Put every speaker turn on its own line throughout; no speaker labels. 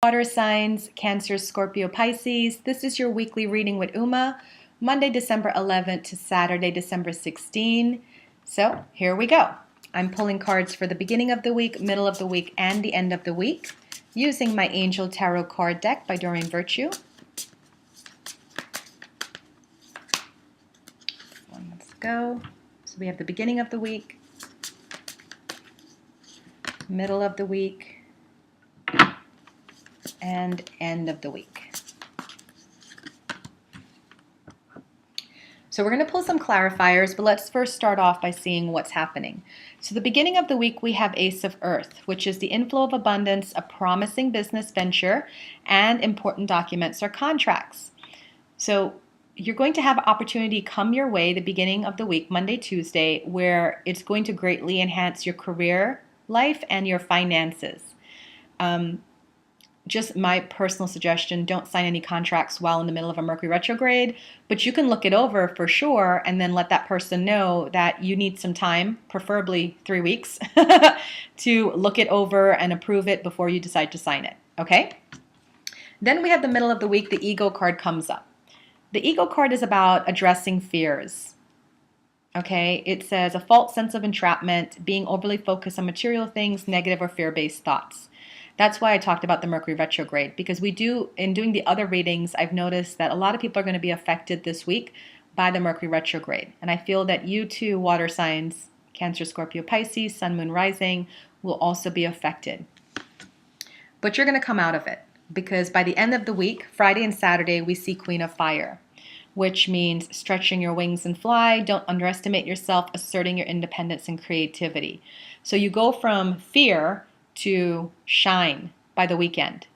Water signs, Cancer, Scorpio, Pisces. This is your weekly reading with Uma, Monday, December 11th to Saturday, December 16th. So here we go. I'm pulling cards for the beginning of the week, middle of the week, and the end of the week using my Angel Tarot card deck by Doreen Virtue. Let's go. So we have the beginning of the week, middle of the week, and end of the week. So we're going to pull some clarifiers, but let's first start off by seeing what's happening. So the beginning of the week, we have Ace of Earth, which is the inflow of abundance, a promising business venture, and important documents or contracts. So you're going to have opportunity come your way the beginning of the week, Monday, Tuesday, where it's going to greatly enhance your career life and your finances. Just my personal suggestion, don't sign any contracts while in the middle of a Mercury retrograde, but you can look it over for sure and then let that person know that you need some time, preferably 3 weeks, to look it over and approve it before you decide to sign it, okay? Then we have the middle of the week, the ego card comes up. The ego card is about addressing fears, okay? It says a false sense of entrapment, being overly focused on material things, negative or fear-based thoughts. That's why I talked about the Mercury retrograde, because in doing the other readings, I've noticed that a lot of people are going to be affected this week by the Mercury retrograde. And I feel that you too, water signs, Cancer, Scorpio, Pisces, Sun, Moon, Rising, will also be affected. But you're going to come out of it, because by the end of the week, Friday and Saturday, we see Queen of Fire, which means stretching your wings and fly. Don't underestimate yourself, asserting your independence and creativity. So you go from fear to shine by the weekend.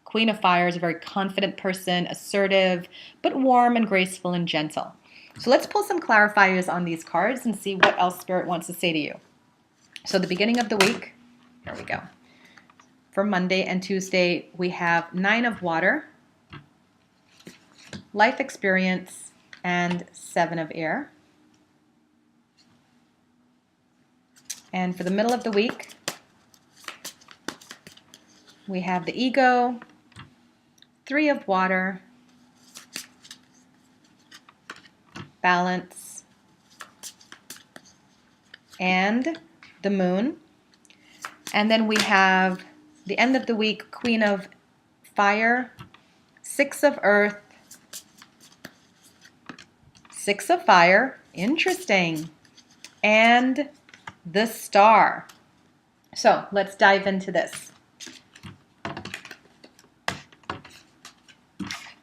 Queen of Fire is a very confident person, assertive, but warm and graceful and gentle. So let's pull some clarifiers on these cards and see what else Spirit wants to say to you. So the beginning of the week, here we go. For Monday and Tuesday, we have 9 of Water, Life Experience, and 7 of Air. And for the middle of the week, we have the Ego, 3 of Water, Balance, and the Moon. And then we have the end of the week, Queen of Fire, 6 of Earth, 6 of Fire, interesting, and the Star. So let's dive into this.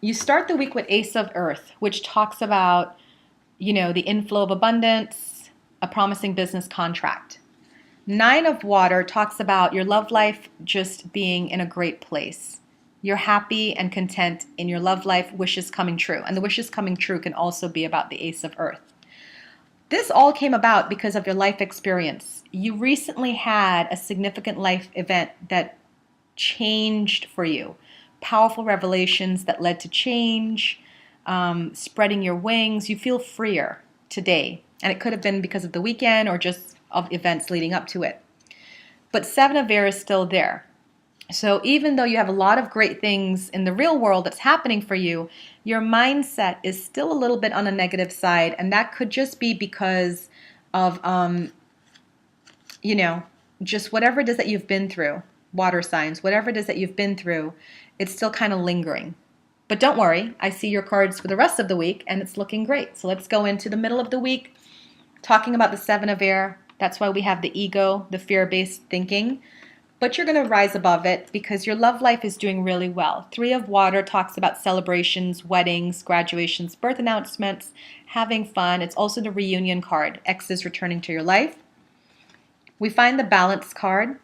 You start the week with Ace of Earth, which talks about, the inflow of abundance, a promising business contract. 9 of Water talks about your love life just being in a great place. You're happy and content in your love life, wishes coming true. And the wishes coming true can also be about the Ace of Earth. This all came about because of your life experience. You recently had a significant life event that changed for you. Powerful revelations that led to change, spreading your wings. You feel freer today. And it could have been because of the weekend or just of events leading up to it. But 7 of Air is still there. So even though you have a lot of great things in the real world that's happening for you, your mindset is still a little bit on the negative side. And that could just be because of, just whatever it is that you've been through, water signs, whatever it is that you've been through, it's still kind of lingering. But don't worry, I see your cards for the rest of the week and it's looking great. So let's go into the middle of the week, talking about the 7 of Air. That's why we have the ego, the fear-based thinking. But you're going to rise above it because your love life is doing really well. 3 of Water talks about celebrations, weddings, graduations, birth announcements, having fun. It's also the reunion card, exes returning to your life. We find the Balance card,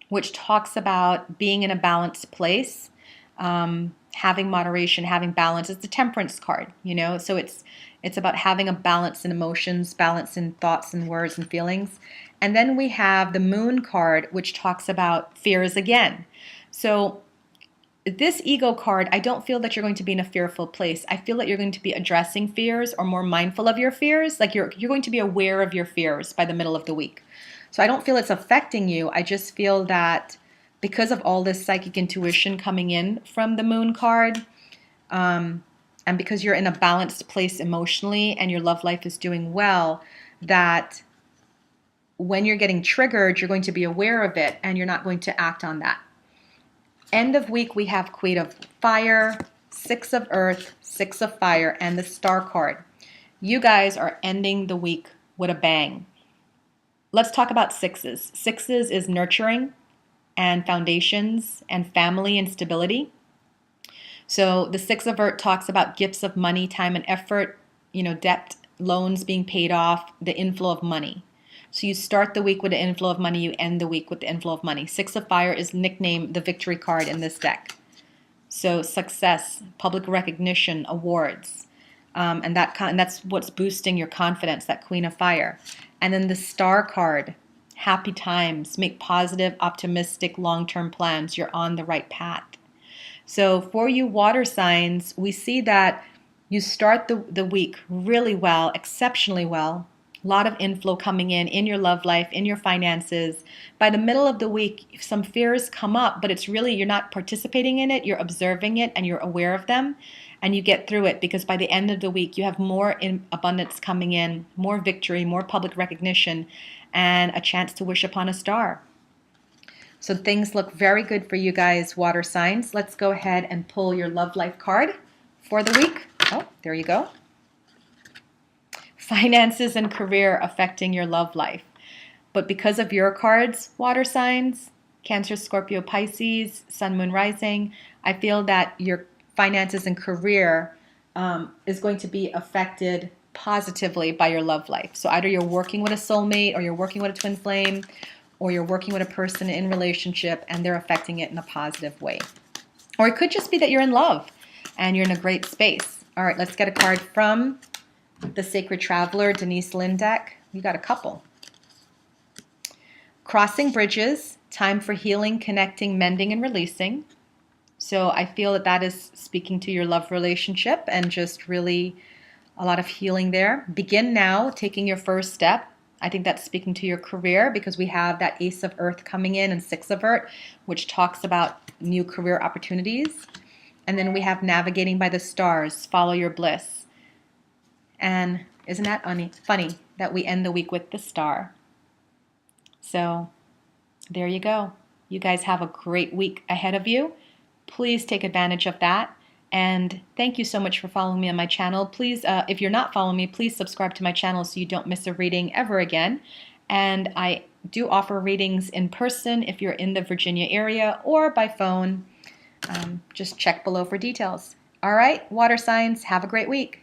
which talks about being in a balanced place, having moderation, having balance. It's the Temperance card, so it's about having a balance in emotions, balance in thoughts and words and feelings. And then we have the Moon card, which talks about fears again. So this Ego card, I don't feel that you're going to be in a fearful place. I feel that you're going to be addressing fears or more mindful of your fears. Like you're going to be aware of your fears by the middle of the week. So I don't feel it's affecting you. I just feel that because of all this psychic intuition coming in from the Moon card, and because you're in a balanced place emotionally and your love life is doing well, that when you're getting triggered, you're going to be aware of it and you're not going to act on that. End of week, we have Queen of Fire, Six of Earth, Six of Fire, and the Star card. You guys are ending the week with a bang. Let's talk about sixes. Sixes is nurturing and foundations and family and stability. So the Six of Earth talks about gifts of money, time, and effort, debt, loans being paid off, the inflow of money. So you start the week with the inflow of money, you end the week with the inflow of money. Six of Fire is nicknamed the victory card in this deck. So success, public recognition, awards, and that's what's boosting your confidence, that Queen of Fire. And then the Star card, happy times, make positive, optimistic, long-term plans. You're on the right path. So for you water signs, we see that you start the week really well, exceptionally well. A lot of inflow coming in your love life, in your finances. By the middle of the week, some fears come up, but it's really, you're not participating in it, you're observing it and you're aware of them, and you get through it, because by the end of the week, you have more in abundance coming in, more victory, more public recognition, and a chance to wish upon a star. So things look very good for you guys, water signs. Let's go ahead and pull your love life card for the week. Oh, there you go. Finances and career affecting your love life. But because of your cards, water signs, Cancer, Scorpio, Pisces, Sun, Moon, Rising, I feel that your finances and career is going to be affected positively by your love life. So either you're working with a soulmate, or you're working with a twin flame, or you're working with a person in relationship and they're affecting it in a positive way. Or it could just be that you're in love and you're in a great space. All right, let's get a card from the Sacred Traveler, Denise Lynn deck. We got a couple. Crossing bridges, time for healing, connecting, mending, and releasing. So I feel that that is speaking to your love relationship and just really a lot of healing there. Begin now, taking your first step. I think that's speaking to your career, because we have that Ace of Earth coming in and Six of Earth, which talks about new career opportunities. And then we have Navigating by the Stars, follow your bliss. And isn't that funny that we end the week with the star? So there you go. You guys have a great week ahead of you. Please take advantage of that. And thank you so much for following me on my channel. Please, if you're not following me, please subscribe to my channel so you don't miss a reading ever again. And I do offer readings in person if you're in the Virginia area, or by phone. Just check below for details. All right, water signs, have a great week.